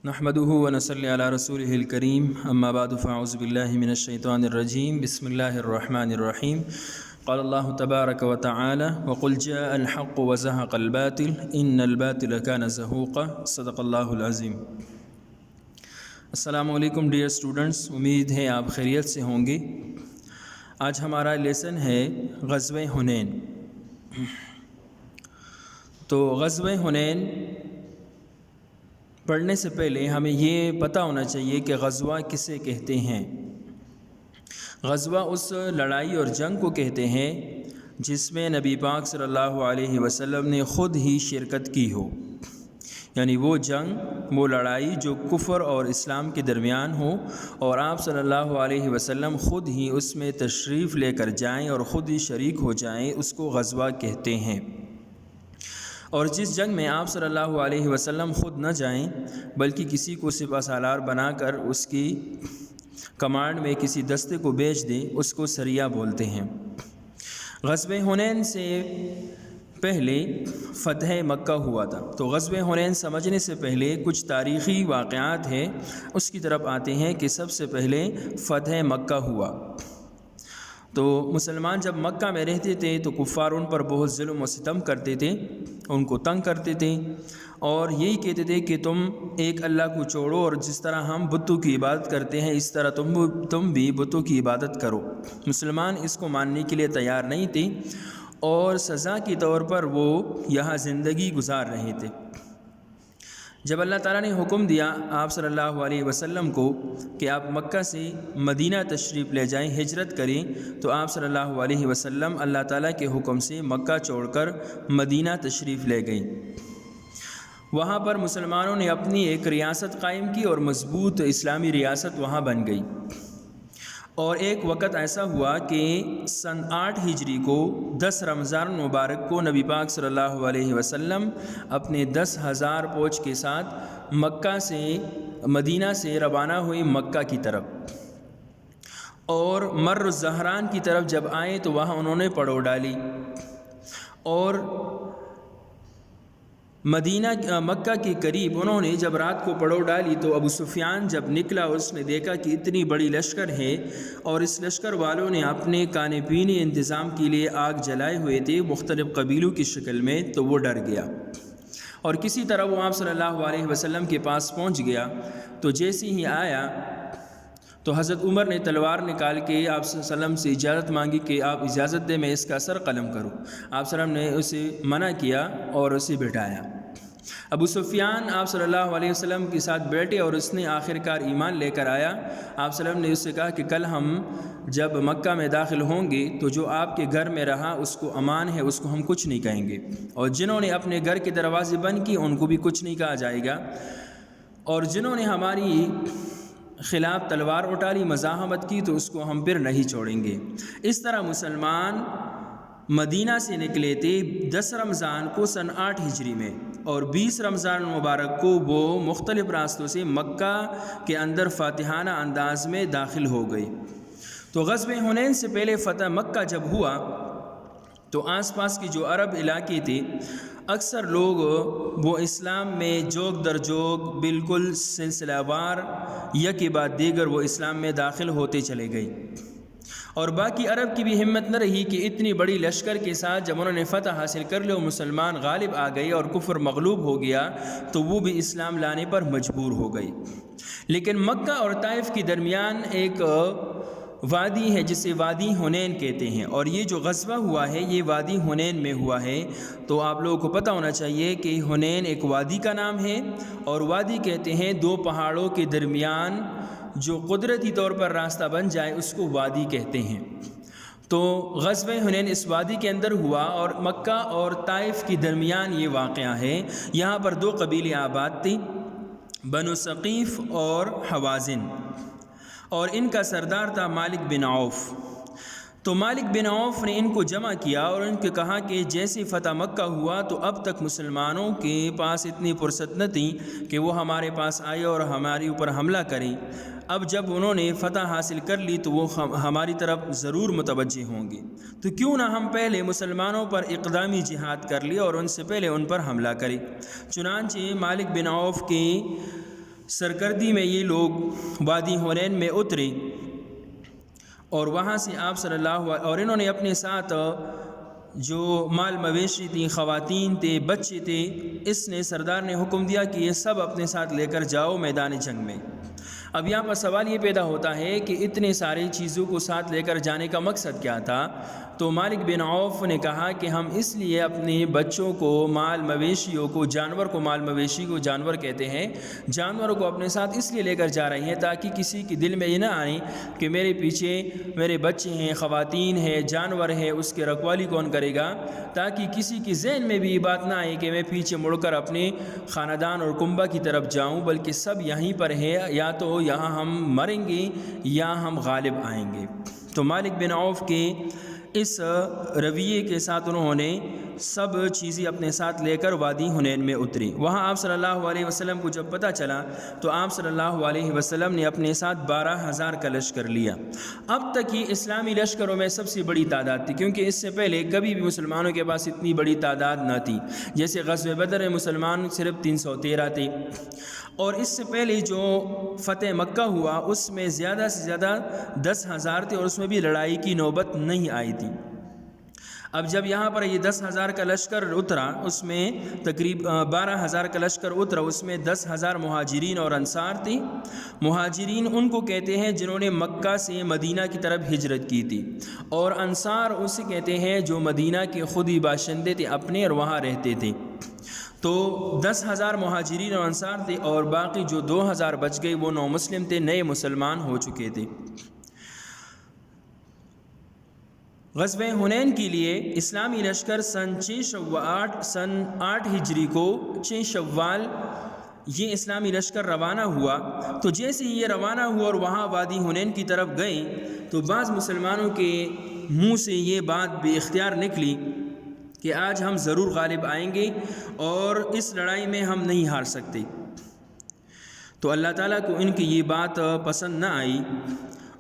نحمده ونصلي على رسوله الكريم اما بعد فاعوذ بالله من الشيطان الرجيم بسم الله الرحمن الرحيم قال الله تبارك وتعالى وقل جاء الحق وزهق الباطل ان الباطل كان زهوقا صدق اللہ العظیم۔ السلام علیکم ڈیئر اسٹوڈنٹس، امید ہے آپ خیریت سے ہوں گے۔ آج ہمارا لیسن ہے غزوہ حنین۔ تو غزوہ حنین پڑھنے سے پہلے ہمیں یہ پتہ ہونا چاہیے کہ غزوہ کسے کہتے ہیں۔ غزوہ اس لڑائی اور جنگ کو کہتے ہیں جس میں نبی پاک صلی اللہ علیہ وسلم نے خود ہی شرکت کی ہو، یعنی وہ جنگ، وہ لڑائی جو کفر اور اسلام کے درمیان ہو اور آپ صلی اللہ علیہ وسلم خود ہی اس میں تشریف لے کر جائیں اور خود ہی شریک ہو جائیں، اس کو غزوہ کہتے ہیں۔ اور جس جنگ میں آپ صلی اللہ علیہ وسلم خود نہ جائیں بلکہ کسی کو سپہ سالار بنا کر اس کی کمانڈ میں کسی دستے کو بھیج دیں، اس کو سریہ بولتے ہیں۔ غزوہ حنین سے پہلے فتح مکہ ہوا تھا۔ تو غزوہ حنین سمجھنے سے پہلے کچھ تاریخی واقعات ہیں، اس کی طرف آتے ہیں کہ سب سے پہلے فتح مکہ ہوا۔ تو مسلمان جب مکہ میں رہتے تھے تو کفار ان پر بہت ظلم و ستم کرتے تھے، ان کو تنگ کرتے تھے اور یہی کہتے تھے کہ تم ایک اللہ کو چھوڑو اور جس طرح ہم بتوں کی عبادت کرتے ہیں اس طرح تم بھی بتوں کی عبادت کرو۔ مسلمان اس کو ماننے کے لیے تیار نہیں تھے اور سزا کے طور پر وہ یہاں زندگی گزار رہے تھے۔ جب اللہ تعالیٰ نے حکم دیا آپ صلی اللہ علیہ وسلم کو کہ آپ مکہ سے مدینہ تشریف لے جائیں، ہجرت کریں، تو آپ صلی اللہ علیہ وسلم اللہ تعالیٰ کے حکم سے مکہ چھوڑ کر مدینہ تشریف لے گئیں۔ وہاں پر مسلمانوں نے اپنی ایک ریاست قائم کی اور مضبوط اسلامی ریاست وہاں بن گئی۔ اور ایک وقت ایسا ہوا کہ سن 8 ہجری کو 10 رمضان مبارک کو نبی پاک صلی اللہ علیہ وسلم اپنے 10,000 فوج کے ساتھ مدینہ سے روانہ ہوئے مکہ کی طرف، اور مر الزہران کی طرف جب آئے تو وہاں انہوں نے پڑاؤ ڈالی اور مکہ کے قریب انہوں نے جب رات کو پڑاؤ ڈالی تو ابو سفیان جب نکلا اس نے دیکھا کہ اتنی بڑی لشکر ہے اور اس لشکر والوں نے اپنے کھانے پینے انتظام کے لیے آگ جلائے ہوئے تھے مختلف قبیلوں کی شکل میں، تو وہ ڈر گیا اور کسی طرح وہ آپ صلی اللہ علیہ وسلم کے پاس پہنچ گیا۔ تو جیسے ہی آیا تو حضرت عمر نے تلوار نکال کے آپ صلی اللہ علیہ وسلم سے اجازت مانگی کہ آپ اجازت دیں میں اس کا سر قلم کروں۔ آپ صلی اللہ علیہ وسلم نے اسے منع کیا اور اسے بٹھایا۔ ابو سفیان آپ صلی اللہ علیہ وسلم کے ساتھ بیٹھے اور اس نے آخر کار ایمان لے کر آیا۔ آپ صلی اللہ علیہ وسلم نے اس سے کہا کہ کل ہم جب مکہ میں داخل ہوں گے تو جو آپ کے گھر میں رہا اس کو امان ہے، اس کو ہم کچھ نہیں کہیں گے، اور جنہوں نے اپنے گھر کے دروازے بند کیے ان کو بھی کچھ نہیں کہا جائے گا، اور جنہوں نے ہماری خلاف تلوار اٹھا لی، مزاحمت کی، تو اس کو ہم پھر نہیں چھوڑیں گے۔ اس طرح مسلمان مدینہ سے نکلے تھے 10 رمضان کو سن 8 ہجری میں، اور 20 رمضان مبارک کو وہ مختلف راستوں سے مکہ کے اندر فاتحانہ انداز میں داخل ہو گئے۔ تو غزوہ حنین سے پہلے فتح مکہ جب ہوا تو آس پاس کی جو عرب علاقے تھے اکثر لوگ وہ اسلام میں جوگ در جوگ بالکل سلسلہ وار یکے بعد دیگر وہ اسلام میں داخل ہوتے چلے گئے، اور باقی عرب کی بھی ہمت نہ رہی کہ اتنی بڑی لشکر کے ساتھ جب انہوں نے فتح حاصل کر لی اور مسلمان غالب آ گئے اور کفر مغلوب ہو گیا تو وہ بھی اسلام لانے پر مجبور ہو گئی۔ لیکن مکہ اور طائف کے درمیان ایک وادی ہے جسے وادی حنین کہتے ہیں، اور یہ جو غزوہ ہوا ہے یہ وادی حنین میں ہوا ہے۔ تو آپ لوگوں کو پتہ ہونا چاہیے کہ حنین ایک وادی کا نام ہے، اور وادی کہتے ہیں دو پہاڑوں کے درمیان جو قدرتی طور پر راستہ بن جائے اس کو وادی کہتے ہیں۔ تو غزوہ حنین اس وادی کے اندر ہوا اور مکہ اور طائف کے درمیان یہ واقعہ ہے۔ یہاں پر 2 قبیلے آباد تھے، بنو ثقیف اور حوازن، اور ان کا سردار تھا مالک بن عوف۔ تو مالک بن عوف نے ان کو جمع کیا اور ان کو کہا کہ جیسے فتح مکہ ہوا تو اب تک مسلمانوں کے پاس اتنی فرصت نہ تھی کہ وہ ہمارے پاس آئے اور ہمارے اوپر حملہ کریں، اب جب انہوں نے فتح حاصل کر لی تو وہ ہماری طرف ضرور متوجہ ہوں گے، تو کیوں نہ ہم پہلے مسلمانوں پر اقدامی جہاد کر لیں اور ان سے پہلے ان پر حملہ کریں۔ چنانچہ مالک بن عوف کے سرگردی میں یہ لوگ وادی حنین میں اترے اور وہاں سے آپ صلی اللہ علیہ اور انہوں نے اپنے ساتھ جو مال مویشی تھیں، خواتین تھے، بچے تھے، اس نے سردار نے حکم دیا کہ یہ سب اپنے ساتھ لے کر جاؤ میدان جنگ میں۔ اب یہاں پر سوال یہ پیدا ہوتا ہے کہ اتنے ساری چیزوں کو ساتھ لے کر جانے کا مقصد کیا تھا؟ تو مالک بن عوف نے کہا کہ ہم اس لیے اپنے بچوں کو، مال مویشیوں کو، جانور کو، مال مویشی کو جانور کہتے ہیں، جانوروں کو اپنے ساتھ اس لیے لے کر جا رہے ہیں تاکہ کسی کے دل میں یہ نہ آئے کہ میرے پیچھے میرے بچے ہیں، خواتین ہیں، جانور ہے، اس کی رکھوالی کون کرے گا، تاکہ کسی کے ذہن میں بھی یہ بات نہ آئے کہ میں پیچھے مڑ کر اپنے خاندان اور کنبہ کی طرف جاؤں، بلکہ سب یہیں پر ہے، یا تو یہاں ہم مریں گے یا ہم غالب آئیں گے۔ تو مالک بن عوف کے اس رویے کے ساتھ انہوں نے سب چیزیں اپنے ساتھ لے کر وادی حنین میں اتری۔ وہاں آپ صلی اللہ علیہ وسلم کو جب پتہ چلا تو آپ صلی اللہ علیہ وسلم نے اپنے ساتھ 12,000 کا لشکر لیا۔ اب تک یہ اسلامی لشکروں میں سب سے بڑی تعداد تھی، کیونکہ اس سے پہلے کبھی بھی مسلمانوں کے پاس اتنی بڑی تعداد نہ تھی۔ جیسے غزوہ بدر میں مسلمان صرف 313 تھے، اور اس سے پہلے جو فتح مکہ ہوا اس میں زیادہ سے زیادہ 10,000 تھے، اور اس میں بھی لڑائی کی نوبت نہیں آئی تھی۔ اب جب یہاں پر یہ 10,000 کا لشکر اترا، اس میں تقریباً 12,000 کا لشکر اترا، اس میں 10,000 مہاجرین اور انصار تھے۔ مہاجرین ان کو کہتے ہیں جنہوں نے مکہ سے مدینہ کی طرف ہجرت کی تھی، اور انصار اسے کہتے ہیں جو مدینہ کے خود ہی باشندے تھے اپنے اور وہاں رہتے تھے۔ تو 10,000 مہاجرین اور انصار تھے، اور باقی جو 2,000 بچ گئے وہ نو مسلم تھے، نئے مسلمان ہو چکے تھے۔ غزوہ حنین کے لیے اسلامی لشکر سن 8 ہجری کو 6 شوال یہ اسلامی لشکر روانہ ہوا۔ تو جیسے ہی یہ روانہ ہوا اور وہاں وادی حنین کی طرف گئے تو بعض مسلمانوں کے منہ سے یہ بات بے اختیار نکلی کہ آج ہم ضرور غالب آئیں گے اور اس لڑائی میں ہم نہیں ہار سکتے۔ تو اللہ تعالیٰ کو ان کی یہ بات پسند نہ آئی،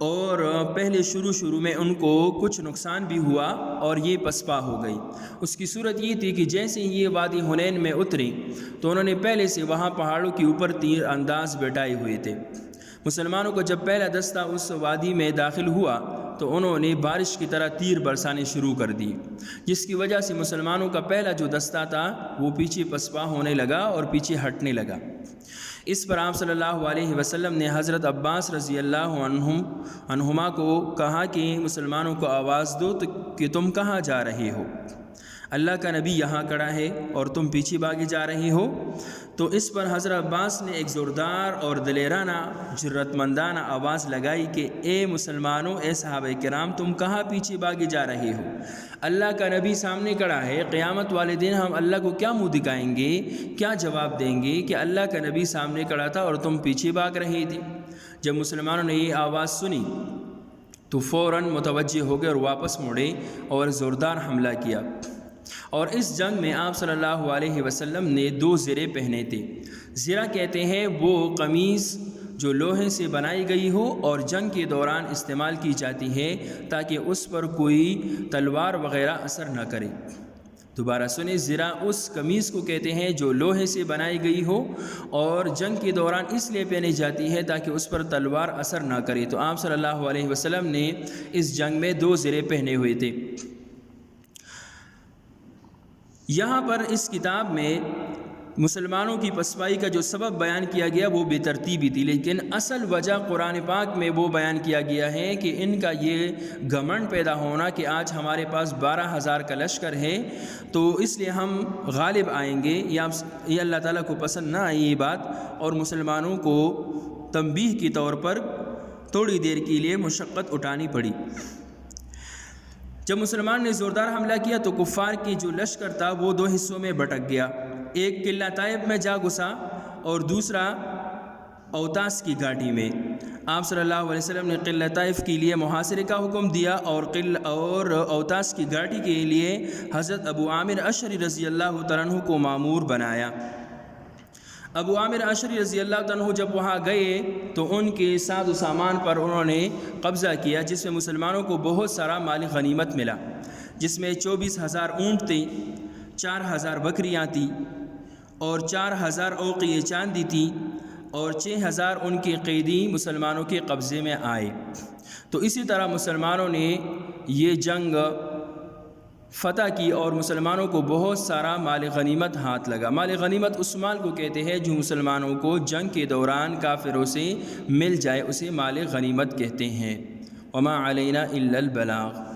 اور پہلے شروع میں ان کو کچھ نقصان بھی ہوا اور یہ پسپا ہو گئی۔ اس کی صورت یہ تھی کہ جیسے ہی یہ وادی حنین میں اترے تو انہوں نے پہلے سے وہاں پہاڑوں کے اوپر تیر انداز بٹھائے ہوئے تھے۔ مسلمانوں کو جب پہلا دستہ اس وادی میں داخل ہوا تو انہوں نے بارش کی طرح تیر برسانے شروع کر دی، جس کی وجہ سے مسلمانوں کا پہلا جو دستہ تھا وہ پیچھے پسپا ہونے لگا اور پیچھے ہٹنے لگا۔ اس پر آپ صلی اللہ علیہ وسلم نے حضرت عباس رضی اللہ عنہما کو کہا کہ مسلمانوں کو آواز دو کہ تم کہاں جا رہے ہو، اللہ کا نبی یہاں کھڑا ہے اور تم پیچھے بھاگے جا رہے ہو۔ تو اس پر حضرت عباس نے ایک زوردار اور دلیرانہ جرت مندانہ آواز لگائی کہ اے مسلمانوں، اے صحابہ کرام، تم کہاں پیچھے بھاگے جا رہے ہو؟ اللہ کا نبی سامنے کھڑا ہے، قیامت والے دن ہم اللہ کو کیا منہ دکھائیں گے، کیا جواب دیں گے کہ اللہ کا نبی سامنے کھڑا تھا اور تم پیچھے بھاگ رہے تھے؟ جب مسلمانوں نے یہ آواز سنی تو فوراً متوجہ ہو گئے اور واپس مڑے اور زوردار حملہ کیا۔ اور اس جنگ میں آپ صلی اللہ علیہ وسلم نے 2 زرے پہنے تھے۔ زرہ کہتے ہیں وہ قمیص جو لوہے سے بنائی گئی ہو اور جنگ کے دوران استعمال کی جاتی ہے تاکہ اس پر کوئی تلوار وغیرہ اثر نہ کرے۔ دوبارہ سنیں، زرہ اس قمیص کو کہتے ہیں جو لوہے سے بنائی گئی ہو اور جنگ کے دوران اس لیے پہنی جاتی ہے تاکہ اس پر تلوار اثر نہ کرے۔ تو آپ صلی اللہ علیہ وسلم نے اس جنگ میں 2 زرے پہنے ہوئے تھے۔ یہاں پر اس کتاب میں مسلمانوں کی پسپائی کا جو سبب بیان کیا گیا وہ بے ترتیبی تھی، لیکن اصل وجہ قرآن پاک میں وہ بیان کیا گیا ہے کہ ان کا یہ گھمنڈ پیدا ہونا کہ آج ہمارے پاس 12,000 کا لشکر ہے تو اس لیے ہم غالب آئیں گے، یہ اللہ تعالیٰ کو پسند نہ آئی یہ بات، اور مسلمانوں کو تنبیہ کے طور پر تھوڑی دیر کے لیے مشقت اٹھانی پڑی۔ جب مسلمان نے زوردار حملہ کیا تو کفار کی جو لشکر تھا وہ 2 حصوں میں بٹک گیا، ایک قلعہ طائب میں جا گھسا اور دوسرا اوتاس کی گھاٹی میں۔ آپ صلی اللہ علیہ وسلم نے قلعہ طائف کے لیے محاصرے کا حکم دیا اور اوتاس کی گھاٹی کے لیے حضرت ابو عامر اشعری رضی اللہ تعالیٰ عنہ کو مامور بنایا۔ ابو عامر اشعری رضی اللہ تعالیٰ عنہ جب وہاں گئے تو ان کے ساز و سامان پر انہوں نے قبضہ کیا، جس میں مسلمانوں کو بہت سارا مال غنیمت ملا، جس میں 24,000 اونٹ تھے، 4,000 بکریاں تھیں اور 4,000 اوقیہ چاندی تھی، اور 6000 ان کے قیدی مسلمانوں کے قبضے میں آئے۔ تو اسی طرح مسلمانوں نے یہ جنگ فتح کی اور مسلمانوں کو بہت سارا مال غنیمت ہاتھ لگا۔ مال غنیمت اس مال کو کہتے ہیں جو مسلمانوں کو جنگ کے دوران کافروں سے مل جائے، اسے مال غنیمت کہتے ہیں۔ وما علینا الا البلاغ۔